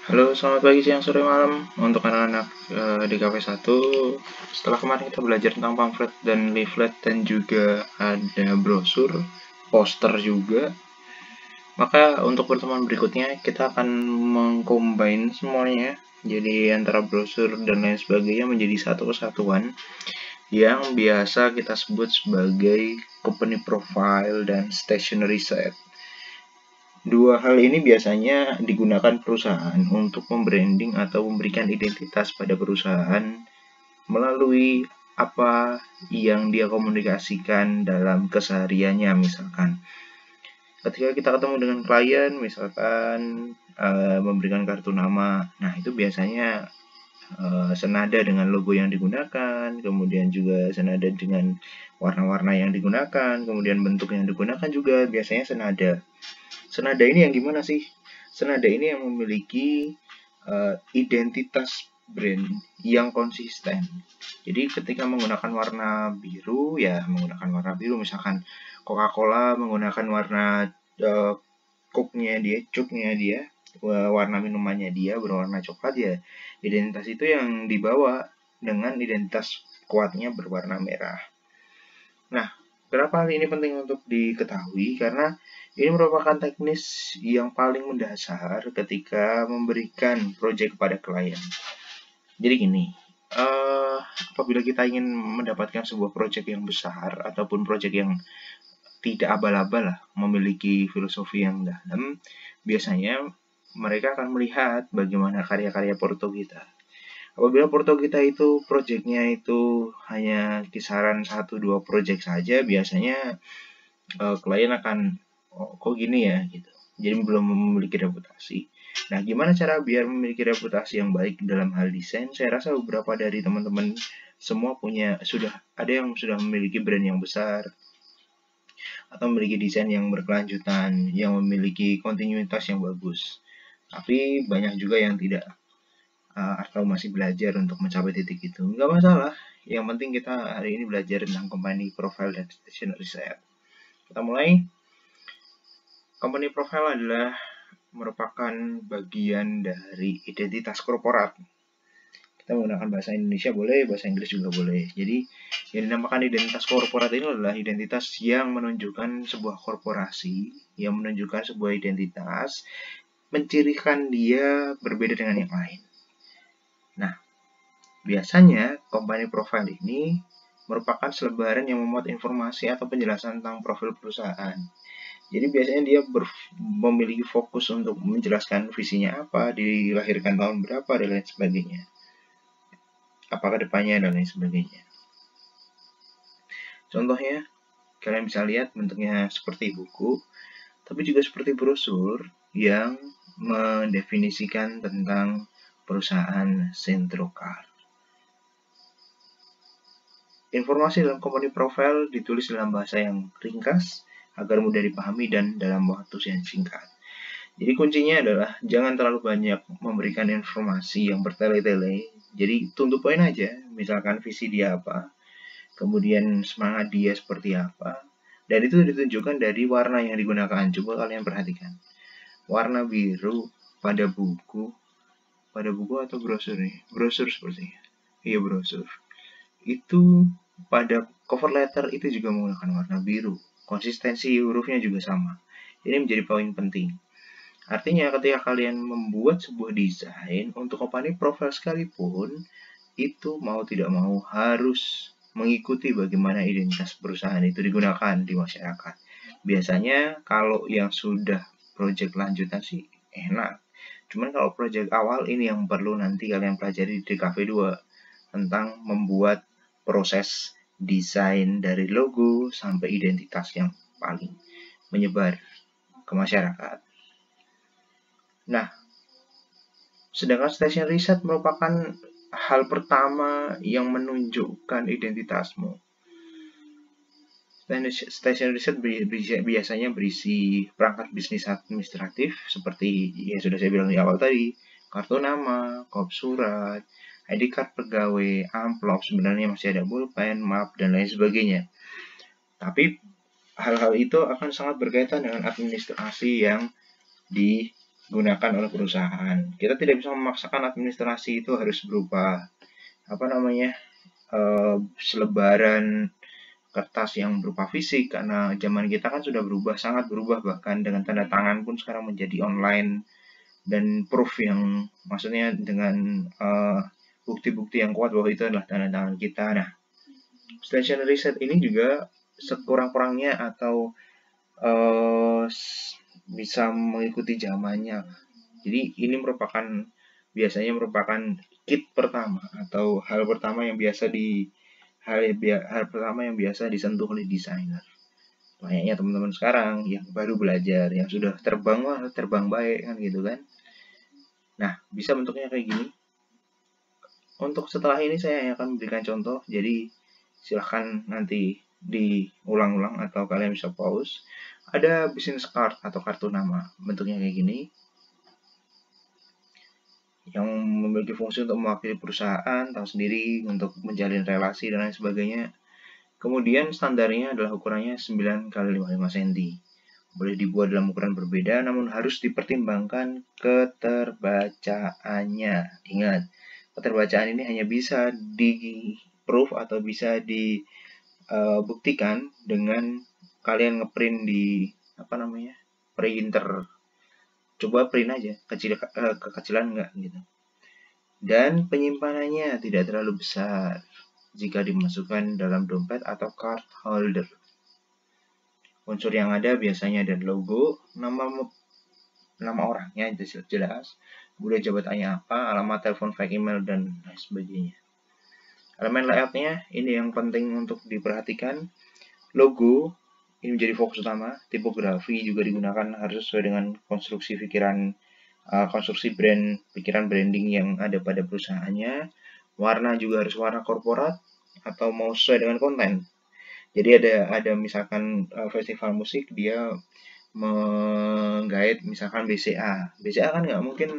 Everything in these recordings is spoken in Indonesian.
Halo, selamat pagi, siang, sore, malam untuk anak-anak di Cafe 1. Setelah kemarin kita belajar tentang pamflet dan leaflet dan juga ada brosur, poster juga. Maka untuk pertemuan berikutnya kita akan mengcombine semuanya. Jadi antara brosur dan lain sebagainya menjadi satu kesatuan yang biasa kita sebut sebagai company profile dan stationery set. Dua hal ini biasanya digunakan perusahaan untuk membranding atau memberikan identitas pada perusahaan melalui apa yang dia komunikasikan dalam kesehariannya. Misalkan ketika kita ketemu dengan klien, misalkan memberikan kartu nama, nah itu biasanya senada dengan logo yang digunakan, kemudian juga senada dengan warna-warna yang digunakan, kemudian bentuk yang digunakan juga biasanya senada. Senada ini yang gimana sih? Senada ini yang memiliki identitas brand yang konsisten. Jadi ketika menggunakan warna biru, ya menggunakan warna biru. Misalkan Coca-Cola menggunakan warna Coke-nya dia, cuknya dia, warna minumannya dia berwarna coklat, ya identitas itu yang dibawa dengan identitas kuatnya berwarna merah. Nah, kenapa hal ini penting untuk diketahui? Karena ini merupakan teknis yang paling mendasar ketika memberikan proyek kepada klien. Jadi gini, apabila kita ingin mendapatkan sebuah proyek yang besar ataupun proyek yang tidak abal-abal lah, memiliki filosofi yang dalam, biasanya mereka akan melihat bagaimana karya-karya porto kita. Apabila porto kita itu proyeknya itu hanya kisaran 1-2 proyek saja, biasanya klien akan kok gini ya gitu. Jadi belum memiliki reputasi. Nah, gimana cara biar memiliki reputasi yang baik dalam hal desain? Saya rasa beberapa dari teman-teman semua sudah ada yang sudah memiliki brand yang besar atau memiliki desain yang berkelanjutan, yang memiliki kontinuitas yang bagus. Tapi banyak juga yang tidak atau masih belajar untuk mencapai titik itu. Nggak masalah. Yang penting kita hari ini belajar tentang company profile dan stationery set. Kita mulai. Company profile adalah merupakan bagian dari identitas korporat. Kita menggunakan bahasa Indonesia boleh, bahasa Inggris juga boleh. Jadi yang dinamakan identitas korporat ini adalah identitas yang menunjukkan sebuah korporasi, yang menunjukkan sebuah identitas, mencirikan dia berbeda dengan yang lain. Nah, biasanya company profile ini merupakan selebaran yang memuat informasi atau penjelasan tentang profil perusahaan. Jadi biasanya dia memiliki fokus untuk menjelaskan visinya apa, dilahirkan tahun berapa, dan lain sebagainya. Apakah depannya dan lain sebagainya. Contohnya, kalian bisa lihat bentuknya seperti buku, tapi juga seperti brosur yang mendefinisikan tentang perusahaan Centrocar. Informasi dalam company profile ditulis dalam bahasa yang ringkas agar mudah dipahami dan dalam waktu yang singkat. Jadi kuncinya adalah jangan terlalu banyak memberikan informasi yang bertele-tele. Jadi to poin aja, misalkan visi dia apa, kemudian semangat dia seperti apa, dan itu ditunjukkan dari warna yang digunakan. Coba kalian perhatikan. Warna biru pada buku atau brosur nih? Brosur sepertinya. Iya, brosur. Itu pada cover letter itu juga menggunakan warna biru. Konsistensi hurufnya juga sama. Ini menjadi poin penting. Artinya ketika kalian membuat sebuah desain untuk company profile sekalipun, itu mau tidak mau harus mengikuti bagaimana identitas perusahaan itu digunakan di masyarakat. Biasanya kalau yang sudah project lanjutan sih enak. Cuman kalau project awal ini yang perlu nanti kalian pelajari di DKV 2 tentang membuat proses desain dari logo sampai identitas yang paling menyebar ke masyarakat. Nah, sedangkan station riset merupakan hal pertama yang menunjukkan identitasmu. Station riset biasanya berisi perangkat bisnis administratif seperti yang sudah saya bilang di awal tadi, kartu nama, kop surat, ID card pegawai, amplop, sebenarnya masih ada pulpen, map, dan lain sebagainya. Tapi hal-hal itu akan sangat berkaitan dengan administrasi yang gunakan oleh perusahaan. Kita tidak bisa memaksakan administrasi itu harus berupa selebaran kertas yang berupa fisik, karena zaman kita kan sudah berubah, sangat berubah, bahkan dengan tanda tangan pun sekarang menjadi online, dan proof yang maksudnya dengan bukti-bukti yang kuat bahwa itu adalah tanda tangan kita. Nah, stationery set ini juga sekurang-kurangnya atau bisa mengikuti zamannya. Jadi ini biasanya merupakan kit pertama atau hal pertama yang biasa disentuh oleh desainer. Layaknya teman-teman sekarang yang baru belajar, yang sudah terbang baik kan gitu kan. Nah, bisa bentuknya kayak gini. Untuk setelah ini saya akan memberikan contoh, jadi silahkan nanti diulang-ulang atau kalian bisa pause. Ada business card atau kartu nama, bentuknya kayak gini, yang memiliki fungsi untuk mewakili perusahaan, tahu sendiri, untuk menjalin relasi dan lain sebagainya. Kemudian standarnya adalah ukurannya 9 x 55 cm. Boleh dibuat dalam ukuran berbeda, namun harus dipertimbangkan keterbacaannya. Ingat, keterbacaan ini hanya bisa di-proof atau bisa dibuktikan dengan kalian ngeprint di printer. Coba print aja, kekecilan enggak gitu. Dan penyimpanannya tidak terlalu besar jika dimasukkan dalam dompet atau card holder. Unsur yang ada biasanya ada logo, nama orangnya jelas, kemudian jabatannya apa, alamat telepon, fake email, dan lain sebagainya. Elemen layoutnya ini yang penting untuk diperhatikan. Logo ini menjadi fokus utama. Tipografi juga digunakan harus sesuai dengan konstruksi branding yang ada pada perusahaannya. Warna juga harus warna korporat atau mau sesuai dengan konten. Jadi ada misalkan festival musik, dia menggait misalkan BCA kan nggak mungkin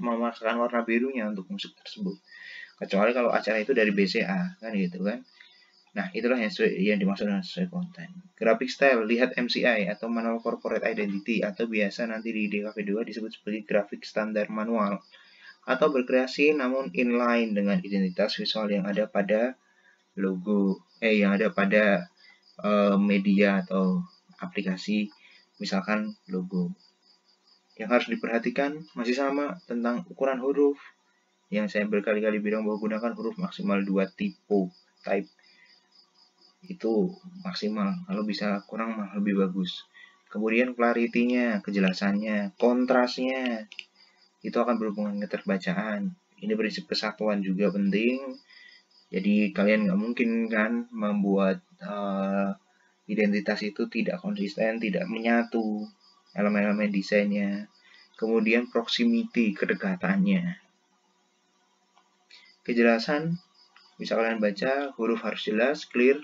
memaksakan warna birunya untuk musik tersebut, kecuali kalau acara itu dari BCA kan gitu kan. Nah, itulah yang dimaksud dengan sesuai konten. Graphic style, lihat MCI atau Manual Corporate Identity, atau biasa nanti di DKV2 disebut sebagai grafik standar manual, atau berkreasi namun inline dengan identitas visual yang ada pada logo, yang ada pada media atau aplikasi, misalkan logo. Yang harus diperhatikan masih sama tentang ukuran huruf, yang saya berkali-kali bilang bahwa gunakan huruf maksimal 2 type. Itu maksimal, kalau bisa kurang mah lebih bagus. Kemudian clarity-nya, kejelasannya, kontrasnya, itu akan berhubungan dengan keterbacaan. Ini prinsip kesatuan juga penting. Jadi kalian nggak mungkin kan membuat identitas itu tidak konsisten, tidak menyatu elemen-elemen desainnya. Kemudian proximity, kedekatannya. Kejelasan, bisa kalian baca, huruf harus jelas, clear.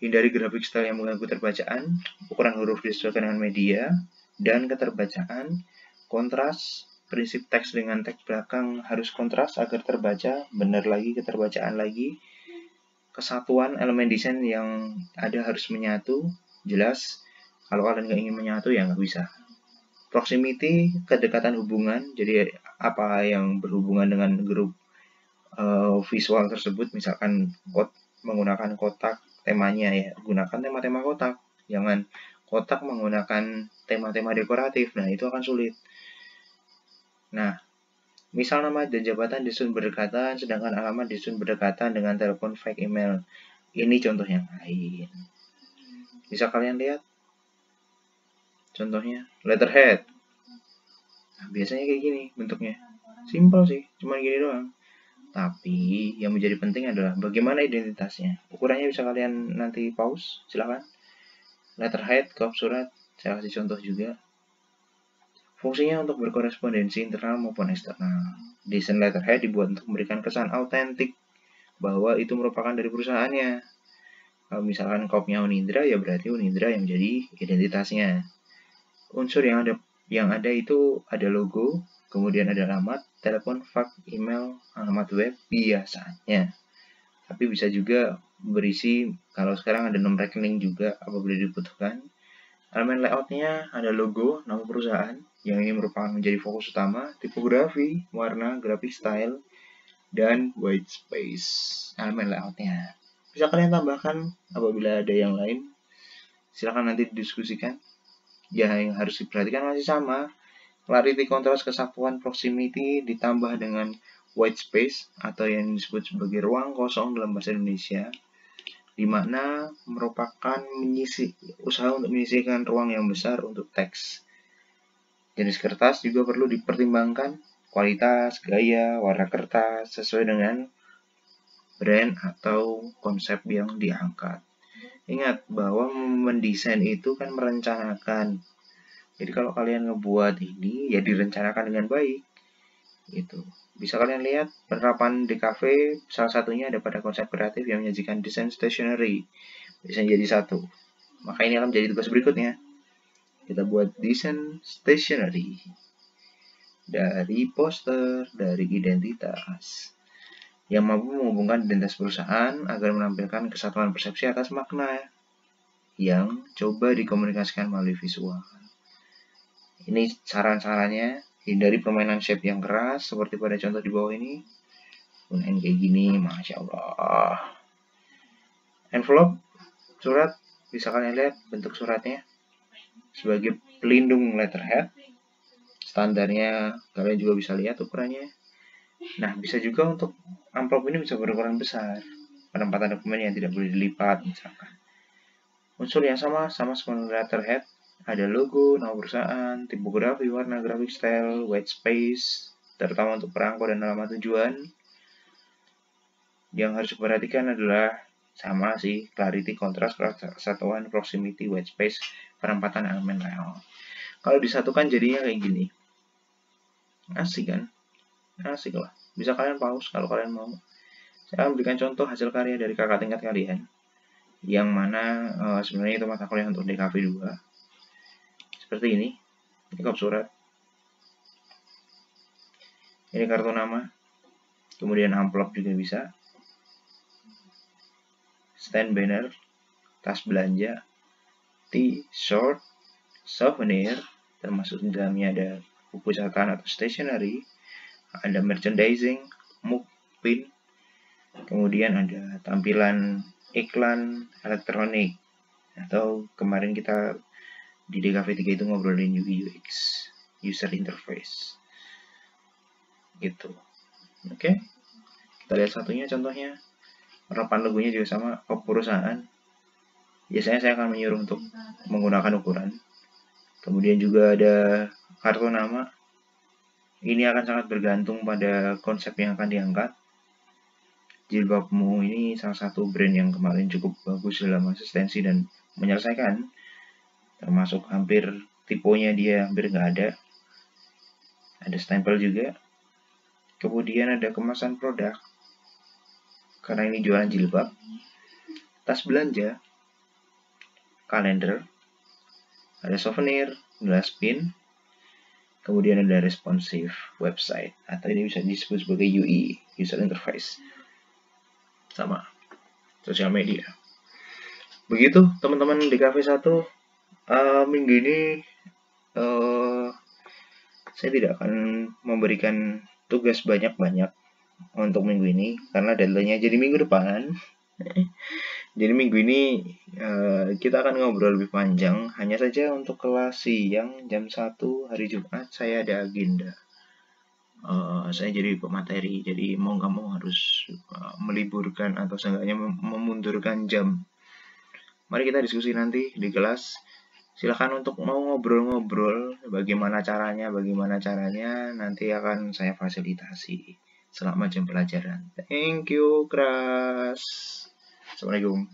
Hindari grafik style yang mengganggu terbacaan. Ukuran huruf disesuaikan dengan media dan keterbacaan. Kontras, prinsip teks dengan teks belakang harus kontras agar terbaca, benar lagi, keterbacaan lagi. Kesatuan elemen desain yang ada harus menyatu, jelas. Kalau kalian nggak ingin menyatu ya nggak bisa. Proximity, kedekatan hubungan, jadi apa yang berhubungan dengan grup visual tersebut, misalkan menggunakan kotak temanya, ya gunakan tema-tema kotak, jangan kotak menggunakan tema-tema dekoratif, nah itu akan sulit. Nah, misal nama dan jabatan disusun berdekatan, sedangkan alamat disusun berdekatan dengan telepon, fake email. Ini contoh yang lain. Bisa kalian lihat contohnya, letterhead. Nah, biasanya kayak gini bentuknya. Simpel sih, cuma gini doang. Tapi yang menjadi penting adalah bagaimana identitasnya. Ukurannya bisa kalian nanti pause, silakan. Letterhead, kop surat, saya kasih contoh juga. Fungsinya untuk berkorespondensi internal maupun eksternal. Desain letterhead dibuat untuk memberikan kesan autentik bahwa itu merupakan dari perusahaannya. Kalau misalkan kopnya Unindra, ya berarti Unindra yang menjadi identitasnya. Unsur yang ada itu ada logo, kemudian ada alamat, telepon, fax, email, alamat web biasanya. Tapi bisa juga berisi, kalau sekarang ada nomor rekening juga apabila dibutuhkan. Elemen layoutnya ada logo, nama perusahaan, yang ini merupakan menjadi fokus utama, tipografi, warna, graphic style, dan white space, elemen layoutnya. Bisa kalian tambahkan apabila ada yang lain, silahkan nanti didiskusikan. Ya, yang harus diperhatikan masih sama, clarity, kontras, kesatuan, proximity ditambah dengan white space atau yang disebut sebagai ruang kosong dalam bahasa Indonesia, di mana merupakan usaha untuk menyisihkan ruang yang besar untuk teks. Jenis kertas juga perlu dipertimbangkan, kualitas, gaya, warna kertas sesuai dengan brand atau konsep yang diangkat. Ingat bahwa mendesain itu kan merencanakan. Jadi kalau kalian ngebuat ini ya direncanakan dengan baik. Itu. Bisa kalian lihat penerapan DKV salah satunya ada pada konsep kreatif yang menyajikan desain stationery. Bisa jadi satu. Maka ini akan menjadi tugas berikutnya. Kita buat desain stationery. Dari poster, dari identitas. Yang mampu menghubungkan identitas perusahaan agar menampilkan kesatuan persepsi atas makna yang coba dikomunikasikan melalui visual. Ini saran-sarannya, hindari permainan shape yang keras seperti pada contoh di bawah ini. Gunain kayak gini, Masya Allah. Envelope, surat, bisa kalian lihat bentuk suratnya sebagai pelindung letterhead. Standarnya kalian juga bisa lihat ukurannya. Nah, bisa juga untuk amplop ini bisa berukuran besar. Penempatan dokumen yang tidak boleh dilipat, misalkan. Unsur yang sama seperti letterhead. Ada logo, nama perusahaan, tipografi, warna, graphic style, white space, terutama untuk perangko dan alamat tujuan. Yang harus diperhatikan adalah sama sih, clarity, kontras, kesatuan, proximity, white space, penempatan elemen layout. Kalau disatukan jadinya kayak gini. Asik kan? Asik lah. Bisa kalian pause kalau kalian mau. Saya akan berikan contoh hasil karya dari kakak tingkat kalian. Yang mana sebenarnya itu mata kuliah untuk DKV 2. Seperti ini. Ini kop surat. Ini kartu nama. Kemudian amplop juga bisa. Stand banner. Tas belanja. T-shirt. Souvenir. Termasuk di dalamnya ada buku catatan atau stationery. Ada merchandising. Mug, pin. Kemudian ada tampilan iklan elektronik. Atau kemarin kita di DKV 3 itu ngobrolin UI UX, user interface. Gitu. Oke. Kita lihat satunya contohnya. Penerapan logonya juga sama, kop perusahaan. Biasanya saya akan menyuruh untuk menggunakan ukuran. Kemudian juga ada kartu nama. Ini akan sangat bergantung pada konsep yang akan diangkat. Jilbabmu ini salah satu brand yang kemarin cukup bagus dalam asistensi dan menyelesaikan. Termasuk hampir tipenya dia hampir nggak ada. Ada stempel juga. Kemudian ada kemasan produk. Karena ini jualan jilbab. Tas belanja. Kalender. Ada souvenir. Gelas pin. Kemudian ada responsive website. Atau ini bisa disebut sebagai UI, user interface. Sama. Sosial media. Begitu teman-teman di DKV 1. Minggu ini saya tidak akan memberikan tugas banyak-banyak untuk minggu ini karena deadline-nya jadi minggu depan. Jadi minggu ini kita akan ngobrol lebih panjang. Hanya saja untuk kelas siang jam 1 hari Jumat saya ada agenda. Saya jadi pemateri, jadi mau nggak mau harus meliburkan atau seenggaknya memundurkan jam. Mari kita diskusi nanti di kelas. Silakan untuk mau ngobrol-ngobrol bagaimana caranya, nanti akan saya fasilitasi selama jam pelajaran. Thank you, kelas. Assalamualaikum.